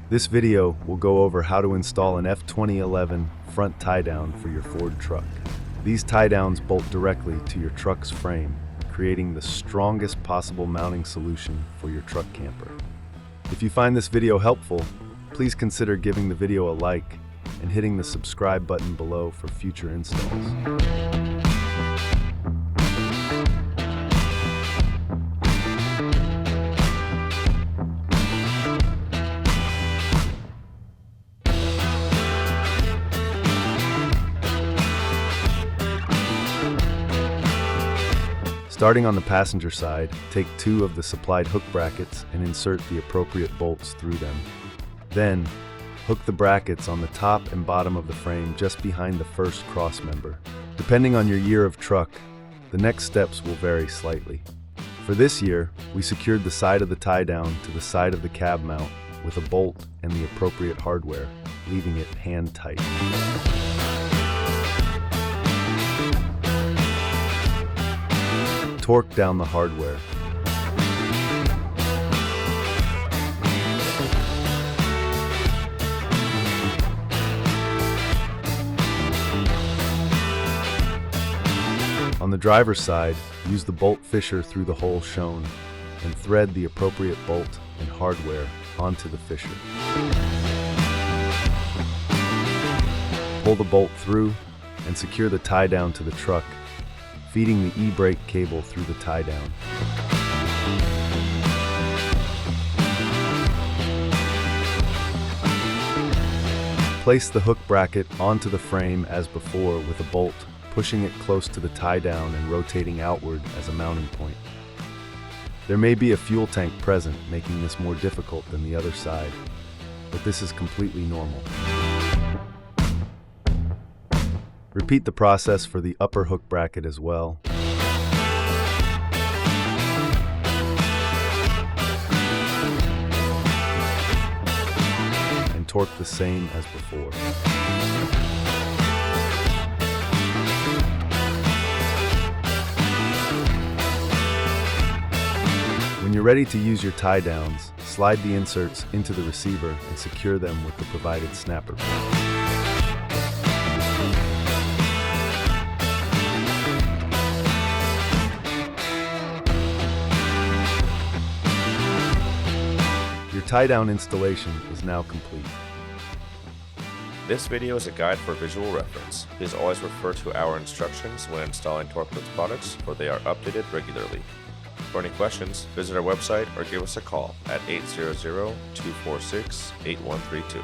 This video will go over how to install an F2011 front tie down for your Ford truck. These tie downs bolt directly to your truck's frame, creating the strongest possible mounting solution for your truck camper. If you find this video helpful, please consider giving the video a like and hitting the subscribe button below for future installs. Starting on the passenger side, take 2 of the supplied hook brackets and insert the appropriate bolts through them. Then, hook the brackets on the top and bottom of the frame just behind the first cross member. Depending on your year of truck, the next steps will vary slightly. For this year, we secured the side of the tie down to the side of the cab mount with a bolt and the appropriate hardware, leaving it hand tight. Torque down the hardware. On the driver's side, use the bolt fisher through the hole shown and thread the appropriate bolt and hardware onto the fisher. Pull the bolt through and secure the tie down to the truck, feeding the e-brake cable through the tie down. Place the hook bracket onto the frame as before with a bolt, pushing it close to the tie down and rotating outward as a mounting point. There may be a fuel tank present, making this more difficult than the other side, but this is completely normal. Repeat the process for the upper hook bracket as well. And torque the same as before. When you're ready to use your tie downs, slide the inserts into the receiver and secure them with the provided snapper pin. Your tie-down installation is now complete. This video is a guide for visual reference. Please always refer to our instructions when installing Torklift products, for they are updated regularly. For any questions, visit our website or give us a call at 800-246-8132.